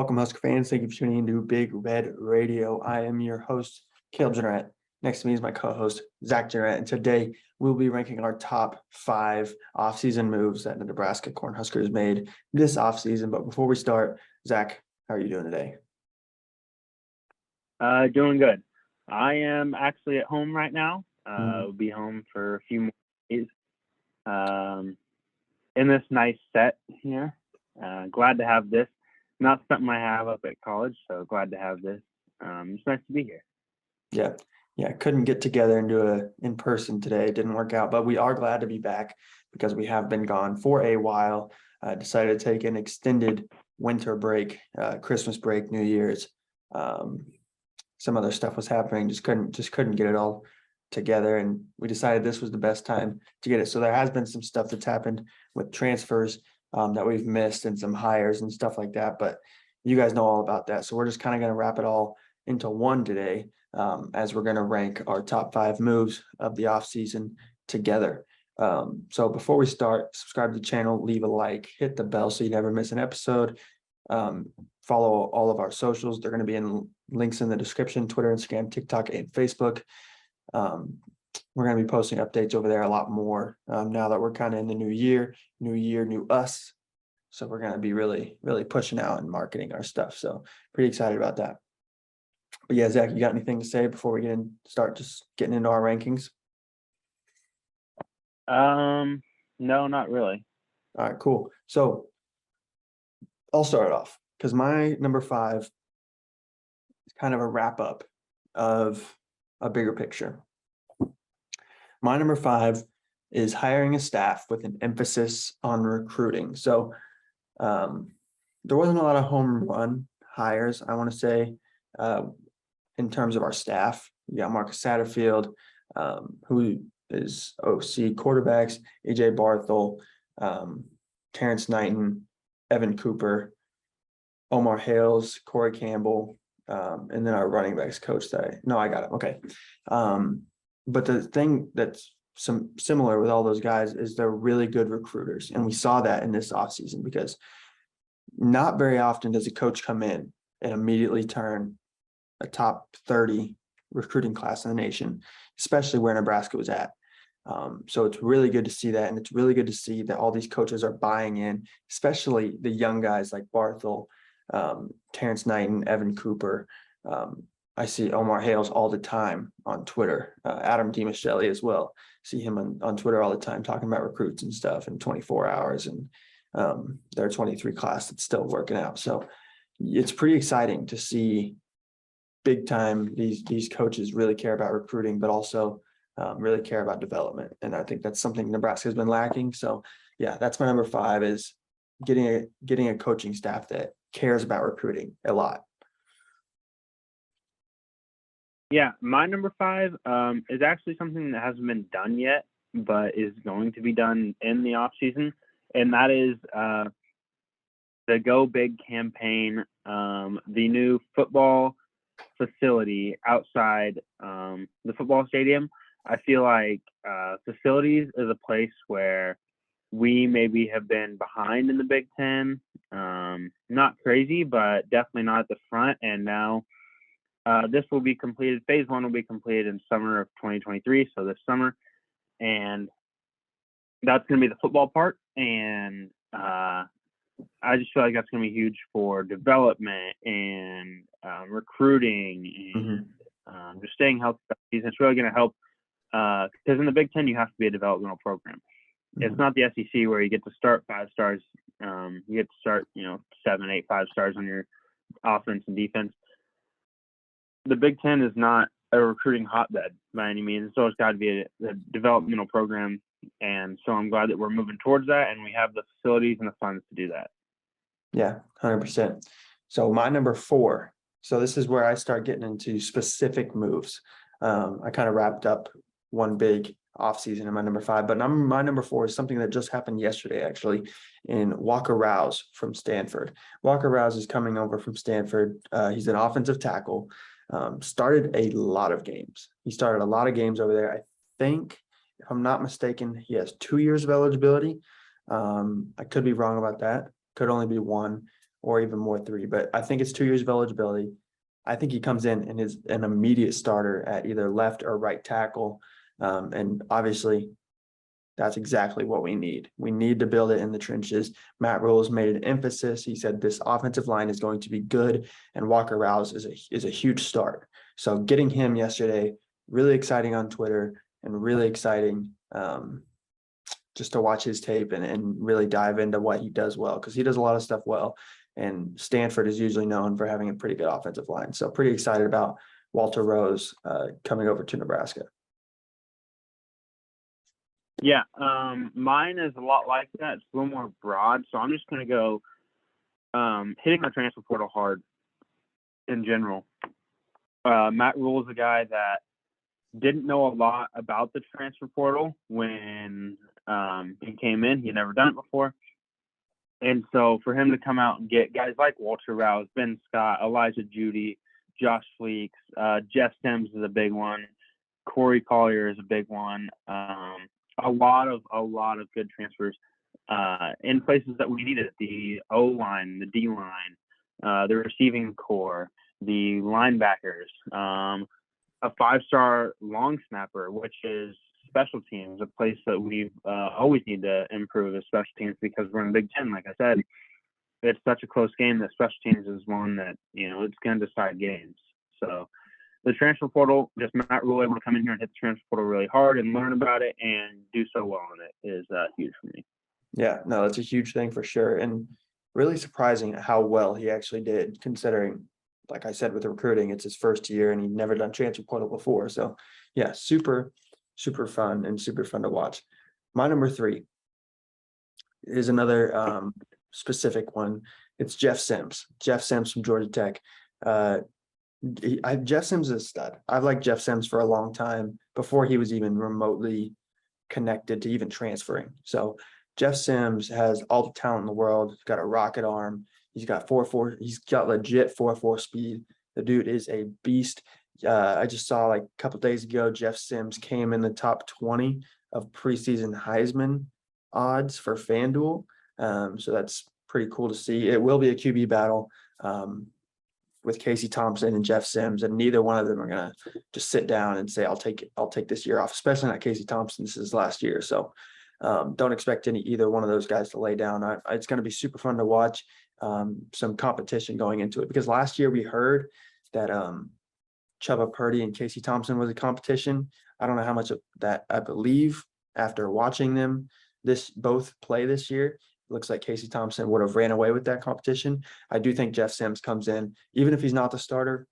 Welcome, Husker fans. Thank you for tuning into Big Red Radio. I am your host, Caleb Jenneret. Next to me is my co-host, Zach Jenneret. And today we'll be ranking our top 5 offseason moves that the Nebraska Cornhuskers made this offseason. But before we start, Zach, how are you doing today? Doing good. I am actually at home right now. I'll be home for a few more days. In this nice set here. Glad to have this. Not something I have up at college, so glad to have this. It's nice to be here. Yeah. Couldn't get together and do it in person today. It didn't work out, but we are glad to be back because we have been gone for a while. Decided to take an extended winter break, Christmas break, New Year's. Some other stuff was happening. Just couldn't get it all together, and we decided this was the best time to get it. So there has been some stuff that's happened with transfers that we've missed and some hires and stuff like that, but you guys know all about that. So we're just kind of going to wrap it all into one today, as we're going to rank our top 5 moves of the offseason together. So before we start, subscribe to the channel, leave a like, hit the bell so you never miss an episode. Follow all of our socials. They're going to be in links in the description: Twitter, Instagram, TikTok, and Facebook. We're going to be posting updates over there a lot more now that we're kind of in the new year, new us. So we're going to be really, really pushing out and marketing our stuff. So pretty excited about that. But yeah, Zach, you got anything to say before we start just getting into our rankings? No, not really. All right, cool. So I'll start off because my number 5 is kind of a wrap up of a bigger picture. My number 5 is hiring a staff with an emphasis on recruiting. So there wasn't a lot of home run hires, I want to say, in terms of our staff. You got Marcus Satterfield, who is OC quarterbacks, AJ Barthel, Terrence Knighton, Evan Cooper, Omar Hales, Corey Campbell, and then our running backs coach I got it. Okay. But the thing that's similar with all those guys is they're really good recruiters. And we saw that in this offseason because not very often does a coach come in and immediately turn a top 30 recruiting class in the nation, especially where Nebraska was at. So it's really good to see that. And it's really good to see that all these coaches are buying in, especially the young guys like Barthel, Terrence Knighton, Evan Cooper. I see Omar Hales all the time on Twitter, Adam DiMichele as well. See him on Twitter all the time talking about recruits and stuff in 24 hours and their 23 class that's still working out. So it's pretty exciting to see big time these coaches really care about recruiting, but also really care about development. And I think that's something Nebraska has been lacking. So yeah, that's my number 5 is getting a coaching staff that cares about recruiting a lot. Yeah, my number 5 is actually something that hasn't been done yet, but is going to be done in the offseason, and that is the Go Big campaign, the new football facility outside the football stadium. I feel like facilities is a place where we maybe have been behind in the Big Ten. Not crazy, but definitely not at the front, and now this will be completed. Phase 1 will be completed in summer of 2023, so this summer, and that's going to be the football part. And I just feel like that's going to be huge for development and recruiting and just staying healthy. It's really going to help because in the Big Ten you have to be a developmental program. It's not the SEC where you get to start 5 stars. You get to start 7, 8, 5 stars on your offense and defense. The Big Ten is not a recruiting hotbed by any means. So it's got to be a developmental program. And so I'm glad that we're moving towards that and we have the facilities and the funds to do that. Yeah, 100%. So my number 4. So this is where I start getting into specific moves. I kind of wrapped up one big offseason in my number 5, but my number 4 is something that just happened yesterday, actually, in Walker Rouse from Stanford. Walker Rouse is coming over from Stanford. He's an offensive tackle. Started a lot of games. He started a lot of games over there. I think, if I'm not mistaken, he has 2 years of eligibility. I could be wrong about that. Could only be 1. or even more 3, but I think it's 2 years of eligibility. I think he comes in and is an immediate starter at either left or right tackle. And obviously that's exactly what we need. We need to build it in the trenches. Matt Rule has made an emphasis. He said this offensive line is going to be good, and Walker Rouse is a huge start. So getting him yesterday, really exciting on Twitter, and really exciting just to watch his tape and really dive into what he does well, because he does a lot of stuff well. And Stanford is usually known for having a pretty good offensive line. So pretty excited about Walter Rose coming over to Nebraska. Yeah, mine is a lot like that. It's a little more broad, so I'm just going to go hitting the transfer portal hard in general. Matt Rule is a guy that didn't know a lot about the transfer portal when he came in. He had never done it before. And so for him to come out and get guys like Walter Rouse, Ben Scott, Elijah Judy, Josh Fleeks, Jeff Sims is a big one. Corey Collier is a big one. A lot of good transfers in places that we needed: the O line, the D line, the receiving core, the linebackers, a 5-star long snapper, which is special teams, a place that we've always need to improve as special teams, because we're in the Big Ten. Like I said, it's such a close game that special teams is one that, it's going to decide games. So the transfer portal, just Matt Rule able to come in here and hit the transfer portal really hard and learn about it and do so well on it is huge for me. Yeah, no, that's a huge thing for sure. And really surprising how well he actually did, considering, like I said, with recruiting, it's his first year and he'd never done transfer portal before. So yeah, super fun and super fun to watch. My number 3 is another specific one. It's Jeff Sims. Jeff Sims from Georgia Tech. Jeff Sims is a stud. I've liked Jeff Sims for a long time, before he was even remotely connected to even transferring. So Jeff Sims has all the talent in the world. He's got a rocket arm. He's got 4.4. He's got legit 4.4 speed. The dude is a beast. I just saw like a couple days ago, Jeff Sims came in the top 20 of preseason Heisman odds for FanDuel. So that's pretty cool to see. It will be a QB battle with Casey Thompson and Jeff Sims, and neither one of them are gonna just sit down and say, I'll take this year off, especially not Casey Thompson. This is his last year. So don't expect either one of those guys to lay down. It's going to be super fun to watch. Some competition going into it, because last year we heard that Chuba Purdy and Casey Thompson was a competition. I don't know how much of that I believe after watching them both play this year. Looks like Casey Thompson would have ran away with that competition. I do think Jeff Sims comes in, even if he's not the starter,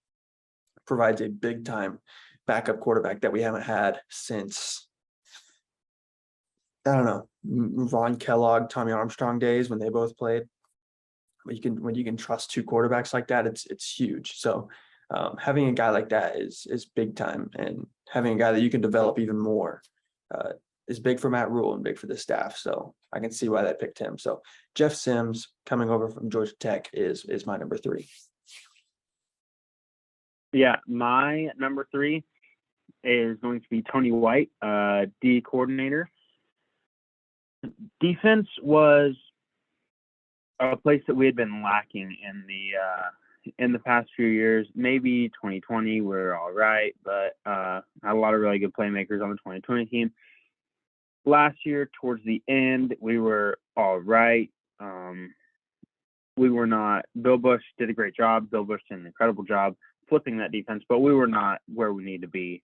provides a big time backup quarterback that we haven't had since, I don't know, Ron Kellogg, Tommy Armstrong days when they both played. When you can trust 2 quarterbacks like that, it's huge. So having a guy like that is big time, and having a guy that you can develop even more is big for Matt Rule and big for the staff. So I can see why they picked him. So Jeff Sims coming over from Georgia Tech is my number 3. Yeah, my number 3 is going to be Tony White, D coordinator. Defense was a place that we had been lacking in the past few years. Maybe 2020 we're all right, but had a lot of really good playmakers on the 2020 team. Last year, towards the end, we were all right. We were not. Bill Bush did a great job. Bill Bush did an incredible job flipping that defense, but we were not where we need to be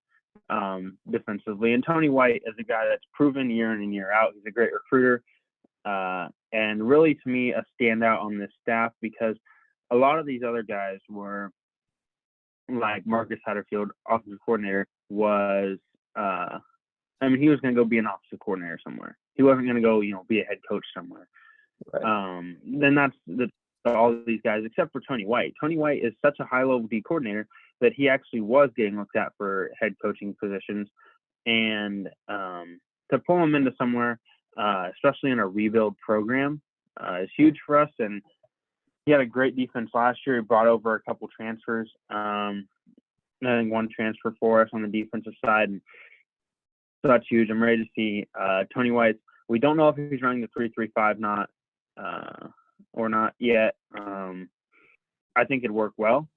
defensively. And Tony White is a guy that's proven year in and year out. He's a great recruiter, and really, to me, a standout on this staff, because a lot of these other guys were like Marcus Satterfield, offensive coordinator, was he was going to go be an offensive coordinator somewhere. He wasn't going to go, be a head coach somewhere. Right. Then that's all of these guys, except for Tony White. Tony White is such a high-level D coordinator that he actually was getting looked at for head coaching positions. And to pull him into somewhere, especially in a rebuild program, is huge for us. And he had a great defense last year. He brought over a couple transfers. I think one transfer for us on the defensive side. And so that's huge. I'm ready to see Tony White. We don't know if he's running the 3-3-5 or not yet. I think it'd work well.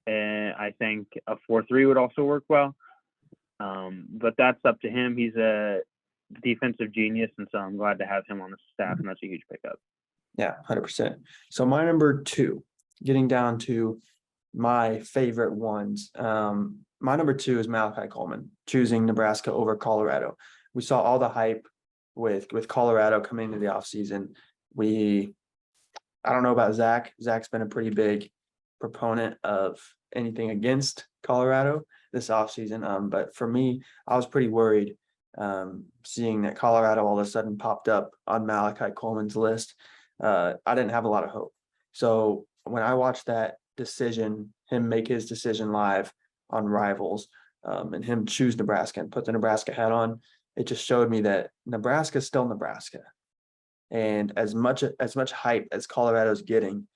And I think a 4-3 would also work well. But that's up to him. He's a defensive genius, and so I'm glad to have him on the staff, and that's a huge pickup. Yeah, 100%. So my number 2, getting down to my favorite ones. My number 2 is Malachi Coleman, choosing Nebraska over Colorado. We saw all the hype with Colorado coming into the offseason. I don't know about Zach. Zach's been a pretty big proponent of anything against Colorado this offseason. But for me, I was pretty worried seeing that Colorado all of a sudden popped up on Malachi Coleman's list. I didn't have a lot of hope. So when I watched that decision, him make his decision live on Rivals, and him choose Nebraska and put the Nebraska hat on, it just showed me that Nebraska is still Nebraska. And as much hype as Colorado's getting,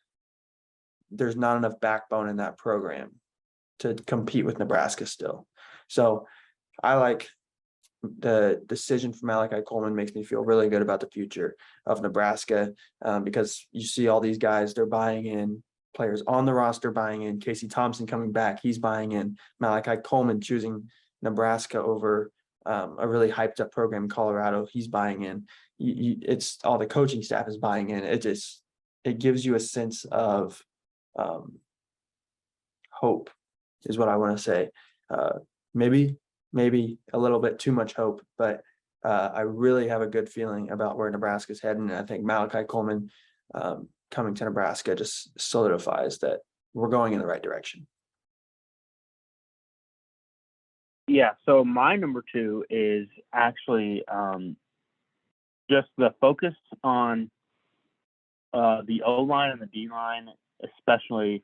there's not enough backbone in that program to compete with Nebraska still. So I like the decision from Malachi Coleman. Makes me feel really good about the future of Nebraska, because you see all these guys, they're buying in, players on the roster buying in. Casey Thompson coming back, he's buying in. Malachi Coleman choosing Nebraska over a really hyped up program in Colorado, he's buying in. It's all the coaching staff is buying in. It gives you a sense of hope is what I want to say. Maybe a little bit too much hope, but I really have a good feeling about where Nebraska's heading. And I think Malachi Coleman coming to Nebraska just solidifies that we're going in the right direction. Yeah, so my number 2 is actually just the focus on the O-line and the D-line, especially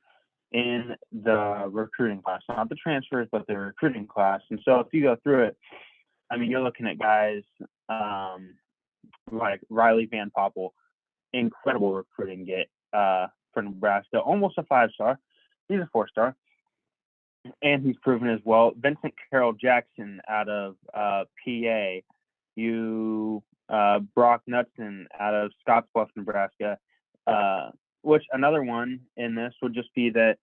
in the recruiting class, not the transfers, but the recruiting class. And so if you go through it, I mean, you're looking at guys like Riley Van Poppel, incredible recruiting get for Nebraska, almost a 5-star. He's a 4-star. And he's proven as well. Vincent Carroll Jackson out of PA. Brock Knudsen out of Scottsbluff, Nebraska. Which another one in this would just be that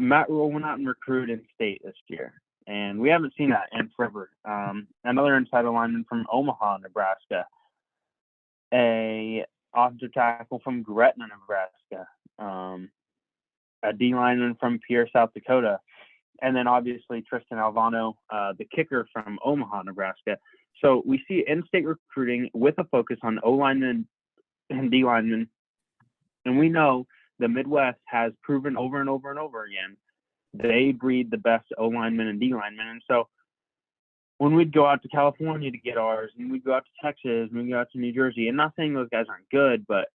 Matt Rule went out and recruited in state this year. And we haven't seen that in forever. Another inside lineman from Omaha, Nebraska. A offensive tackle from Gretna, Nebraska. A D lineman from Pierre, South Dakota. And then obviously Tristan Alvano, the kicker from Omaha, Nebraska. So we see in-state recruiting with a focus on O-linemen and D linemen. And we know the Midwest has proven over and over and over again, they breed the best O-linemen and D linemen. And so when we'd go out to California to get ours, and we'd go out to Texas, and we'd go out to New Jersey, and not saying those guys aren't good, but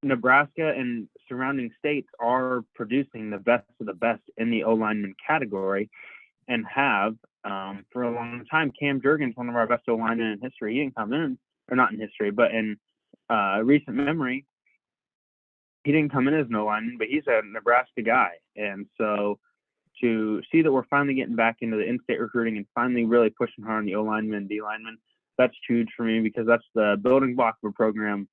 Nebraska and surrounding states are producing the best of the best in the O-lineman category, and have for a long time. Cam Jurgens, one of our best O-linemen in history, he didn't come in, or not in history, but in recent memory, he didn't come in as an O-lineman, but he's a Nebraska guy. And so to see that we're finally getting back into the in-state recruiting and finally really pushing hard on the O-lineman and D-lineman, that's huge for me, because that's the building block of a program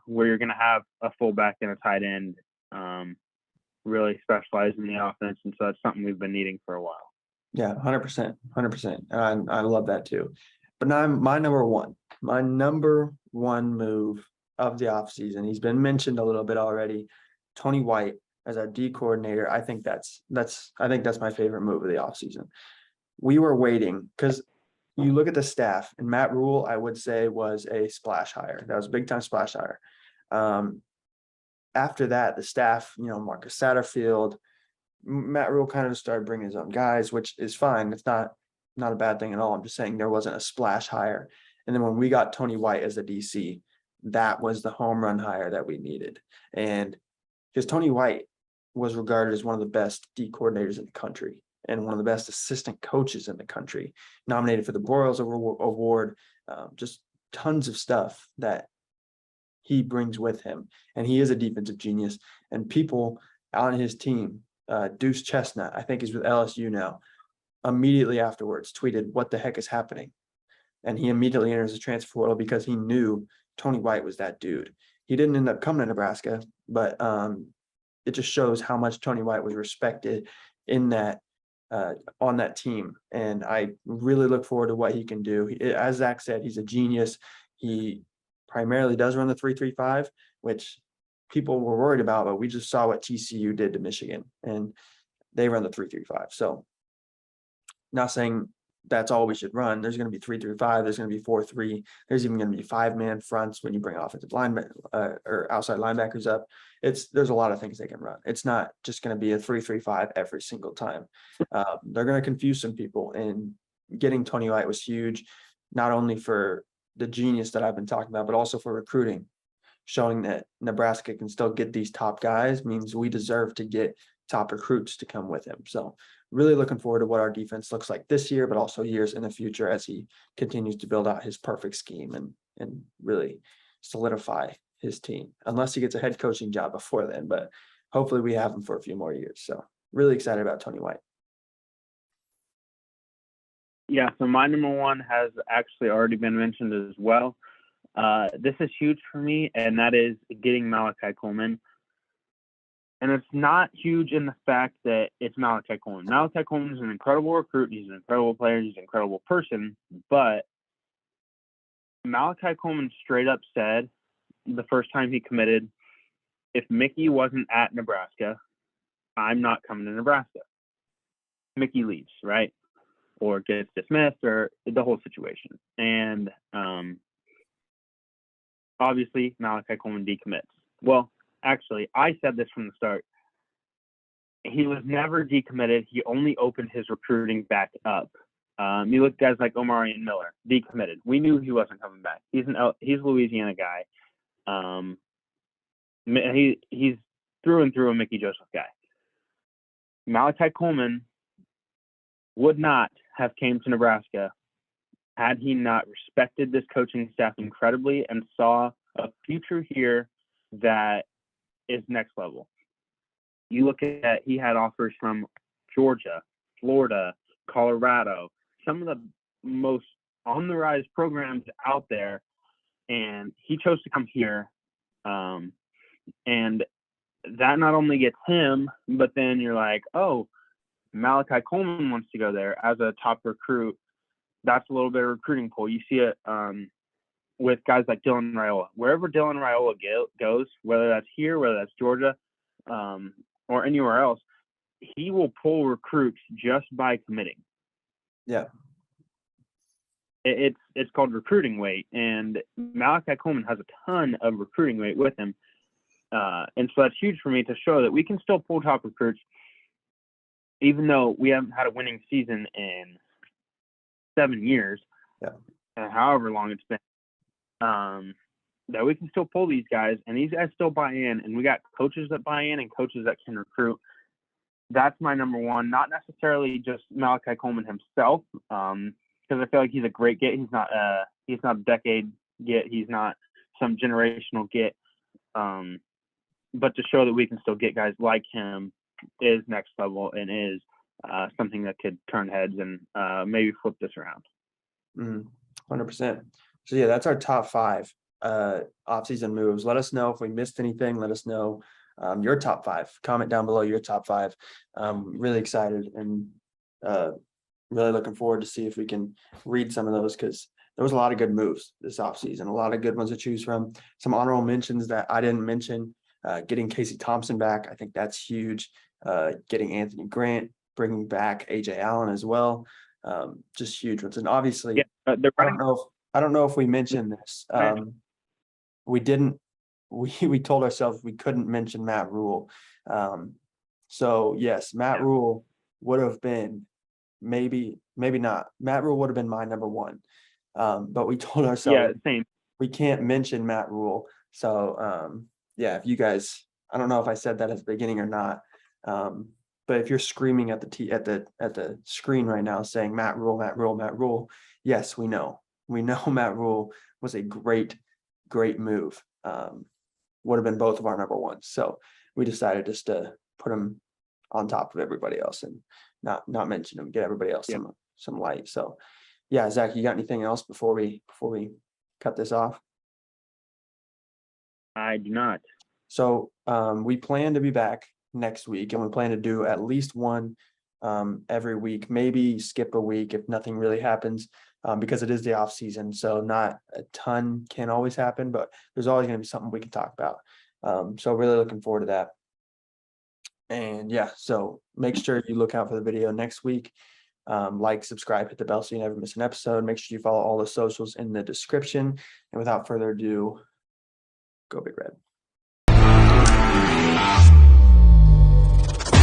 where you're going to have a fullback and a tight end really specialize in the offense. And so that's something we've been needing for a while. Yeah, 100%, 100%. And I love that too. But now my number one move of the offseason, he's been mentioned a little bit already, Tony White as our D coordinator. I think that's my favorite move of the offseason. We were waiting, because you look at the staff, and Matt Rule, I would say, was a splash hire. That was a big time splash hire. After that, the staff, Marcus Satterfield, Matt Rule kind of just started bringing his own guys, which is fine. It's not a bad thing at all. I'm just saying there wasn't a splash hire. And then when we got Tony White as the DC, that was the home run hire that we needed. And because Tony White was regarded as one of the best D coordinators in the country and one of the best assistant coaches in the country, nominated for the Broyles Award, just tons of stuff that he brings with him. And he is a defensive genius. And people on his team, Deuce Chestnut, I think is with LSU now, immediately afterwards tweeted, "What the heck is happening?" And he immediately enters the transfer portal because he knew Tony White was that dude. He didn't end up coming to Nebraska, but it just shows how much Tony White was respected in that on that team. And I really look forward to what he can do. As Zach said, he's a genius. He primarily does run the 3-3-5, which people were worried about, but we just saw what TCU did to Michigan, and they run the 3-3-5. So not saying that's all we should run. There's going to be 3-3-5. There's going to be 4-3. There's even going to be 5-man fronts when you bring offensive linemen or outside linebackers up. There's a lot of things they can run. It's not just going to be a 3-3-5 every single time. They're going to confuse some people, and getting Tony White was huge, not only for the genius that I've been talking about, but also for recruiting. Showing that Nebraska can still get these top guys means we deserve to get top recruits to come with him. So really looking forward to what our defense looks like this year, but also years in the future as he continues to build out his perfect scheme and really solidify his team, unless he gets a head coaching job before then. But hopefully we have him for a few more years. So really excited about Tony White. Yeah, so my number one has actually already been mentioned as well. This is huge for me, and that is getting Malachi Coleman. And it's not huge in the fact that it's Malachi Coleman. Malachi Coleman is an incredible recruit. He's an incredible player. He's an incredible person. But Malachi Coleman straight up said the first time he committed, if Mickey wasn't at Nebraska, I'm not coming to Nebraska. Mickey leaves, right? Or gets dismissed, or the whole situation. And obviously, Malachi Coleman decommits. Well, actually, I said this from the start. He was never decommitted. He only opened his recruiting back up. You look at guys like Omari and Miller, decommitted. We knew he wasn't coming back. He's a Louisiana guy. He's through and through a Mickey Joseph guy. Malachi Coleman would not have came to Nebraska had he not respected this coaching staff incredibly and saw a future here that is next level. You look at, he had offers from Georgia, Florida, Colorado, some of the most on the rise programs out there, and he chose to come here. And that not only gets him, but then you're like, oh, Malachi Coleman wants to go there as a top recruit. That's a little bit of recruiting pull. You see it with guys like Dylan Raiola. Wherever Dylan Raiola goes, whether that's here, whether that's Georgia, or anywhere else, he will pull recruits just by committing. Yeah. It's called recruiting weight, and Malachi Coleman has a ton of recruiting weight with him. And so that's huge for me to show that we can still pull top recruits, even though we haven't had a winning season in 7 years, however long it's been, that we can still pull these guys, and these guys still buy in, and we got coaches that buy in and coaches that can recruit. That's my number one, not necessarily just Malachi Coleman himself, because I feel like he's a great get. He's not a decade get. He's not some generational get. But to show that we can still get guys like him is next level and is something that could turn heads and maybe flip this around. 100%. So yeah, that's our top 5 offseason moves. Let us know if we missed anything. Let us know your top 5. Comment down below your top 5. Really excited and really looking forward to see if we can read some of those, because there was a lot of good moves this offseason, a lot of good ones to choose from. Some honorable mentions that I didn't mention. Getting Casey Thompson back, I think that's huge. Getting Anthony Grant, bringing back AJ Allen as well, just huge ones. And obviously, I don't know if we mentioned this. We didn't. We told ourselves we couldn't mention Matt Rule. So yes, Matt Rule would have been maybe not. Matt Rule would have been my number one. But we told ourselves we can't mention Matt Rule. So yeah, if you guys, I don't know if I said that at the beginning or not, but if you're screaming at the screen right now saying Matt Rule, Matt Rule, Matt Rule, yes, we know Matt Rule was a great move. Would have been both of our number ones. So we decided just to put him on top of everybody else and not mention him, get everybody else some light. So yeah, Zach, you got anything else before we cut this off? I do not. So we plan to be back next week, and we plan to do at least one every week, maybe skip a week if nothing really happens, because it is the off season. So not a ton can always happen, but there's always going to be something we can talk about. So really looking forward to that. And yeah, so make sure you look out for the video next week. Like, subscribe, hit the bell so you never miss an episode. Make sure you follow all the socials in the description. And without further ado, go Big Red.